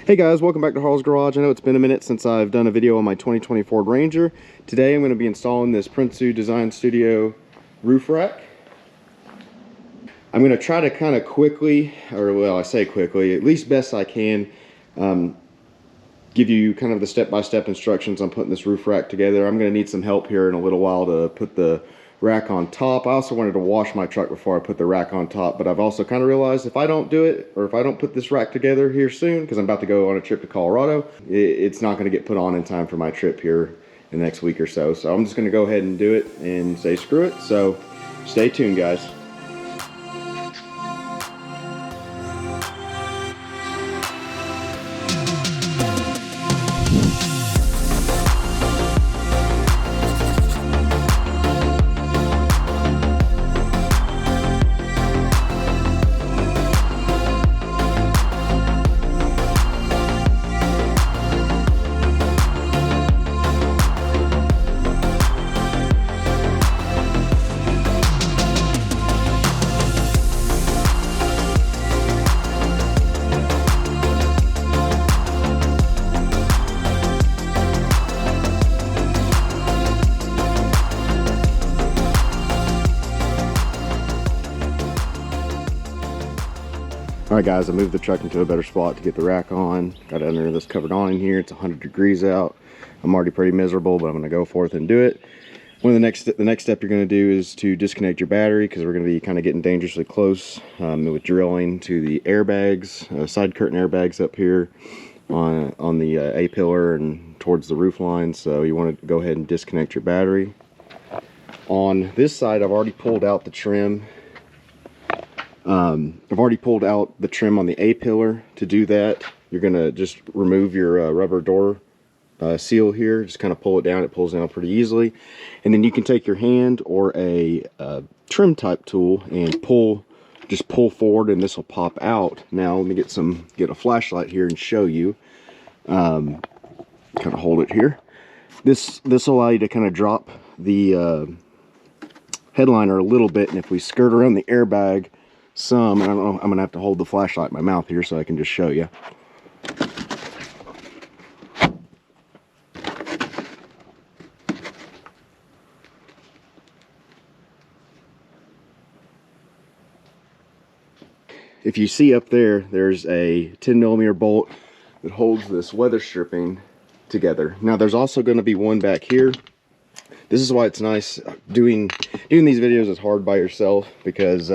Hey guys, welcome back to Harles Garage. I know it's been a minute since I've done a video on my 2020 Ford Ranger. Today I'm going to be installing this Prinsu Design Studio roof rack. I'm going to try to kind of quickly, or well, I say quickly, at least best I can, give you kind of the step-by-step instructions on putting this roof rack together. I'm going to need some help here in a little while to put the rack on top. I also wanted to wash my truck before I put the rack on top, but I've also kind of realized if I don't do it, or if I don't put this rack together here soon, because I'm about to go on a trip to Colorado, it's not going to get put on in time for my trip here in the next week or so. So I'm just going to go ahead and do it and say screw it. So stay tuned, guys. Alright guys, I moved the truck into a better spot to get the rack on. Got it under this covered awning here. It's 100 degrees out. I'm already pretty miserable, but I'm going to go forth and do it. The next step you're going to do is to disconnect your battery, because we're going to be kind of getting dangerously close with drilling to the airbags, side curtain airbags up here on the A-pillar and towards the roof line. So you want to go ahead and disconnect your battery. On this side, I've already pulled out the trim. I've already pulled out the trim on the A-pillar. To do that, you're going to just remove your rubber door seal here. Just kind of pull it down. It pulls down pretty easily. And then you can take your hand or a trim type tool and just pull forward, and this will pop out. Now let me get a flashlight here and show you. Kind of hold it here. This will allow you to kind of drop the headliner a little bit, and if we skirt around the airbag some, I don't know, I'm gonna have to hold the flashlight in my mouth here so I can just show you. If you see up there, there's a 10mm bolt that holds this weather stripping together. Now there's also going to be one back here. This is why it's nice doing these videos is hard by yourself, because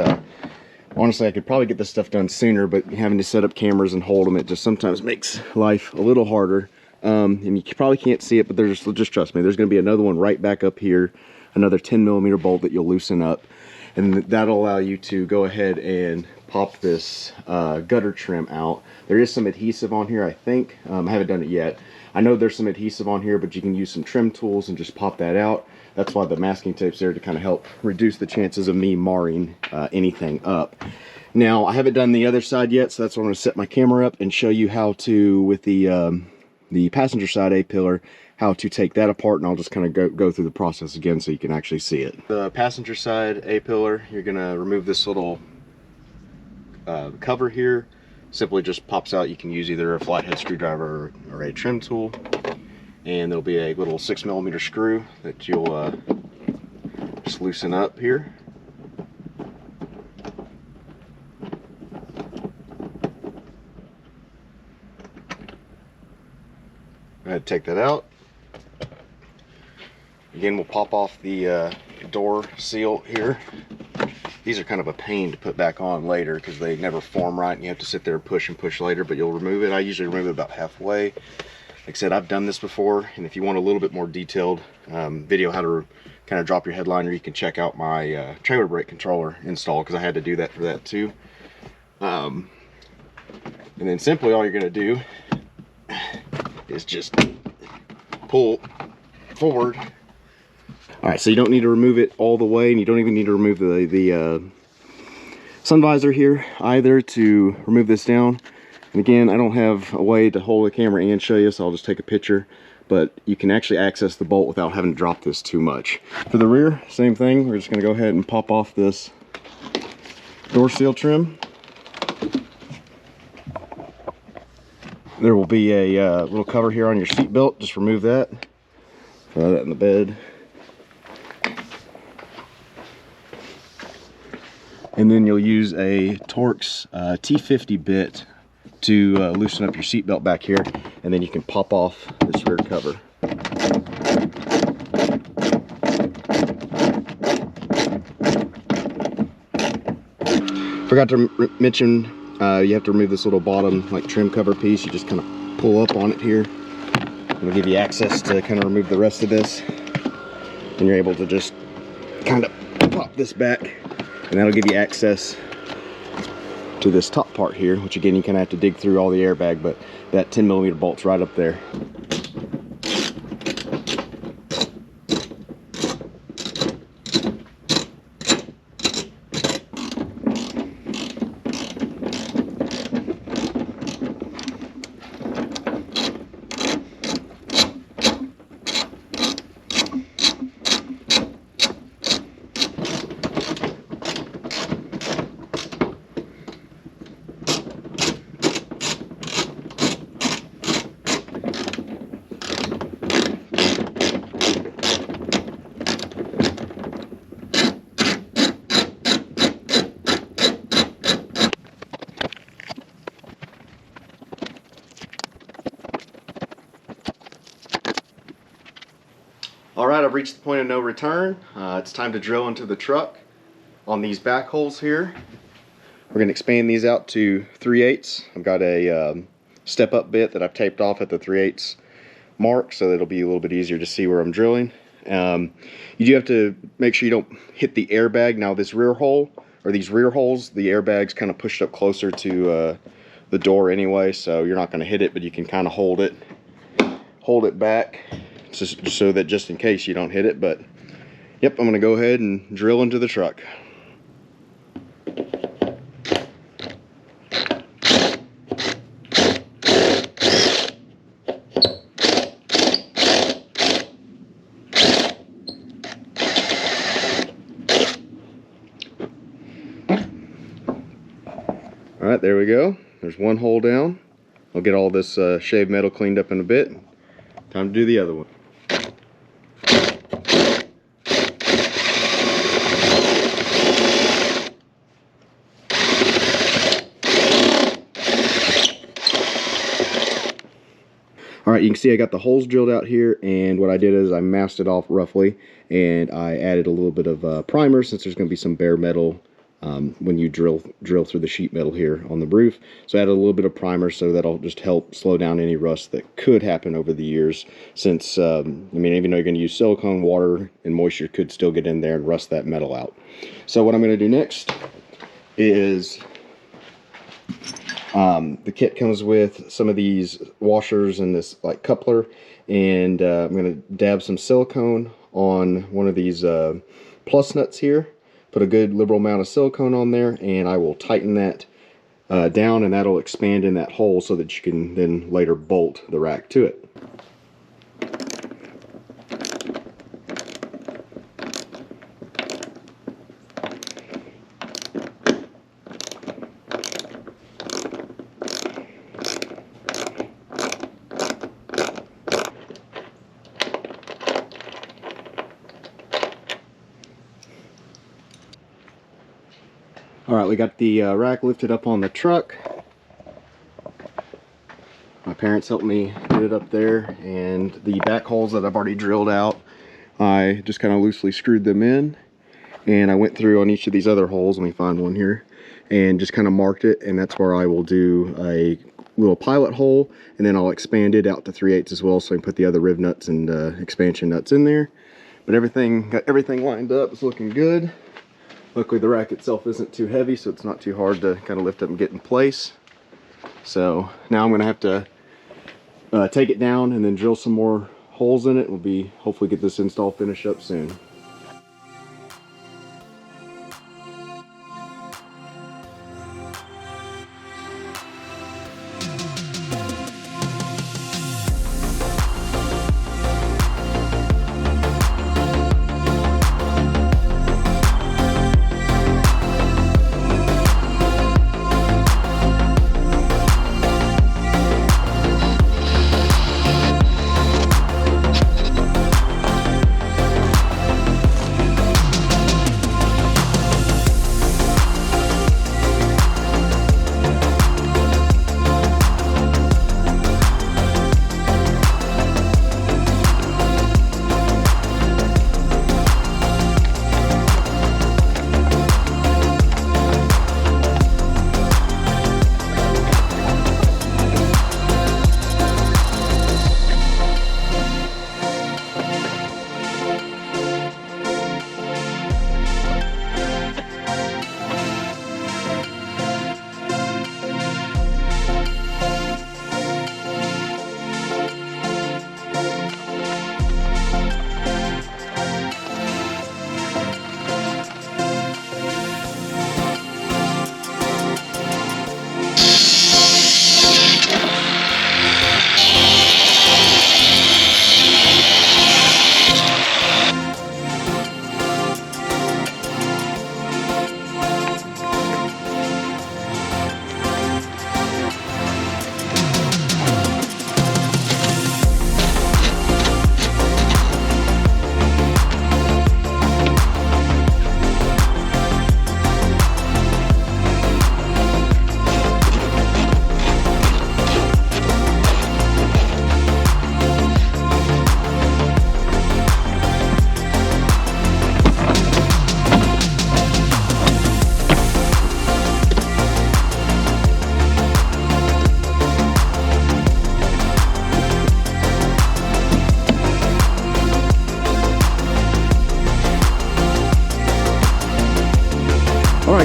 honestly, I could probably get this stuff done sooner, but having to set up cameras and hold them, it just sometimes makes life a little harder. And you probably can't see it, but just trust me, there's going to be another one right back up here, another 10mm bolt that you'll loosen up, and that'll allow you to go ahead and pop this gutter trim out. There is some adhesive on here, I think. I haven't done it yet. I know there's some adhesive on here, but you can use some trim tools and just pop that out. That's why the masking tape's there, to kind of help reduce the chances of me marring anything up. Now, I haven't done the other side yet, so that's why I'm going to set my camera up and show you how to, with the passenger side A-pillar, how to take that apart, and I'll just kind of go through the process again so you can actually see it. The passenger side A-pillar, you're going to remove this little cover here. Simply just pops out. You can use either a flathead screwdriver or a trim tool, and there'll be a little 6mm screw that you'll just loosen up here. Go ahead and take that out. Again, we'll pop off the door seal here. These are kind of a pain to put back on later because they never form right, and you have to sit there and push later, but you'll remove it. I usually remove it about halfway. Like I said, I've done this before, and if you want a little bit more detailed video how to kind of drop your headliner, you can check out my trailer brake controller install, because I had to do that for that too. And then simply all you're going to do is just pull forward. Alright, so you don't need to remove it all the way, and you don't even need to remove the sun visor here either to remove this down. And again, I don't have a way to hold the camera and show you, so I'll just take a picture. But you can actually access the bolt without having to drop this too much. For the rear, same thing. We're just going to go ahead and pop off this door seal trim. There will be a little cover here on your seat belt. Just remove that. Throw that in the bed. And then you'll use a Torx T50 bit to loosen up your seat belt back here, and then you can pop off this rear cover. Forgot to mention, you have to remove this little bottom like trim cover piece. You just kind of pull up on it here. It'll give you access to kind of remove the rest of this, and you're able to just kind of pop this back, and that'll give you access to this top part here, which again you kind of have to dig through all the airbag, but that 10mm bolt's right up there. Alright, I've reached the point of no return. It's time to drill into the truck on these back holes here. We're going to expand these out to 3/8. I've got a step-up bit that I've taped off at the 3/8 mark, so it'll be a little bit easier to see where I'm drilling. You do have to make sure you don't hit the airbag. Now this rear hole, or these rear holes, the airbag's kind of pushed up closer to the door anyway, so you're not going to hit it, but you can kind of hold it back. Just so that just in case you don't hit it. But yep, I'm going to go ahead and drill into the truck. Alright, there we go. There's one hole down. I'll get all this shaved metal cleaned up in a bit. Time to do the other one. Alright, you can see I got the holes drilled out here, and what I did is I masked it off roughly, and I added a little bit of primer since there's going to be some bare metal when you drill through the sheet metal here on the roof. So I added a little bit of primer, so that'll just help slow down any rust that could happen over the years, since I mean, even though you're going to use silicone, water and moisture could still get in there and rust that metal out. So what I'm going to do next is the kit comes with some of these washers and this like coupler, and I'm going to dab some silicone on one of these plus nuts here. Put a good liberal amount of silicone on there, and I will tighten that down, and that'll expand in that hole so that you can then later bolt the rack to it. Alright, we got the rack lifted up on the truck. My parents helped me get it up there, and the back holes that I've already drilled out, I just kind of loosely screwed them in, and I went through on each of these other holes, let me find one here, and just kind of marked it, and that's where I will do a little pilot hole, and then I'll expand it out to 3/8 as well, so I can put the other riv nuts and expansion nuts in there. But got everything lined up, it's looking good. Luckily the rack itself isn't too heavy, so it's not too hard to kind of lift up and get in place. So now I'm going to have to take it down and then drill some more holes in it. We'll be hopefully get this install finished up soon.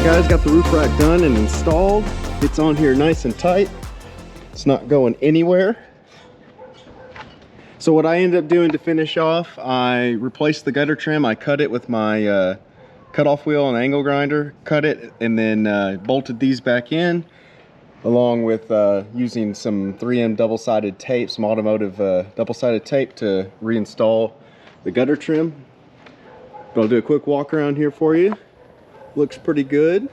Guys, got the roof rack done and installed. It's on here nice and tight. It's not going anywhere. So what I ended up doing to finish off, I replaced the gutter trim. I cut it with my cutoff wheel and angle grinder, cut it, and then bolted these back in, along with using some 3M double-sided tape, some automotive double-sided tape to reinstall the gutter trim. But I'll do a quick walk around here for you. Looks pretty good.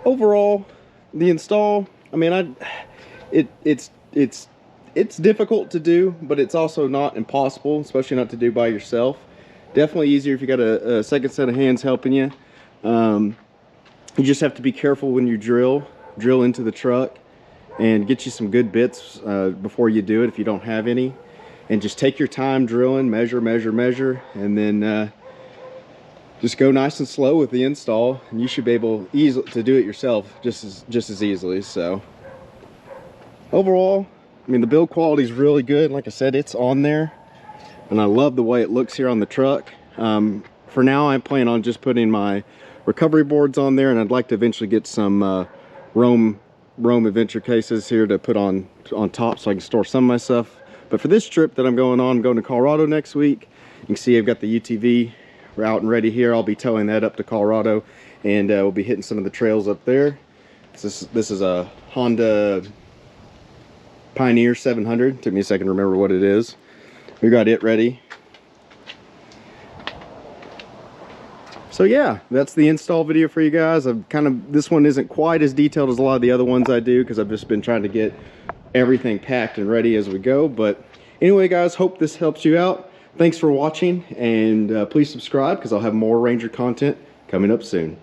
Overall, the install, I mean, it's difficult to do, but it's also not impossible, especially not to do by yourself. Definitely easier if you got a second set of hands helping you. You just have to be careful when you drill into the truck, and get you some good bits before you do it if you don't have any. And just take your time drilling, measure, and then just go nice and slow with the install, and you should be able to do it yourself just as easily. So overall, I mean, the build quality is really good. Like I said, it's on there, and I love the way it looks here on the truck. For now, I plan on just putting my recovery boards on there, and I'd like to eventually get some Rome adventure cases here to put on top so I can store some of my stuff. But for this trip that I'm going to Colorado next week. You can see I've got the UTV out and ready here. I'll be towing that up to Colorado, and we'll be hitting some of the trails up there. This is a Honda Pioneer 700. Took me a second to remember what it is. We got it ready. So yeah, that's the install video for you guys. This one isn't quite as detailed as a lot of the other ones I do, because I've just been trying to get everything packed and ready as we go. But anyway, guys, hope this helps you out. Thanks for watching, and please subscribe, because I'll have more Ranger content coming up soon.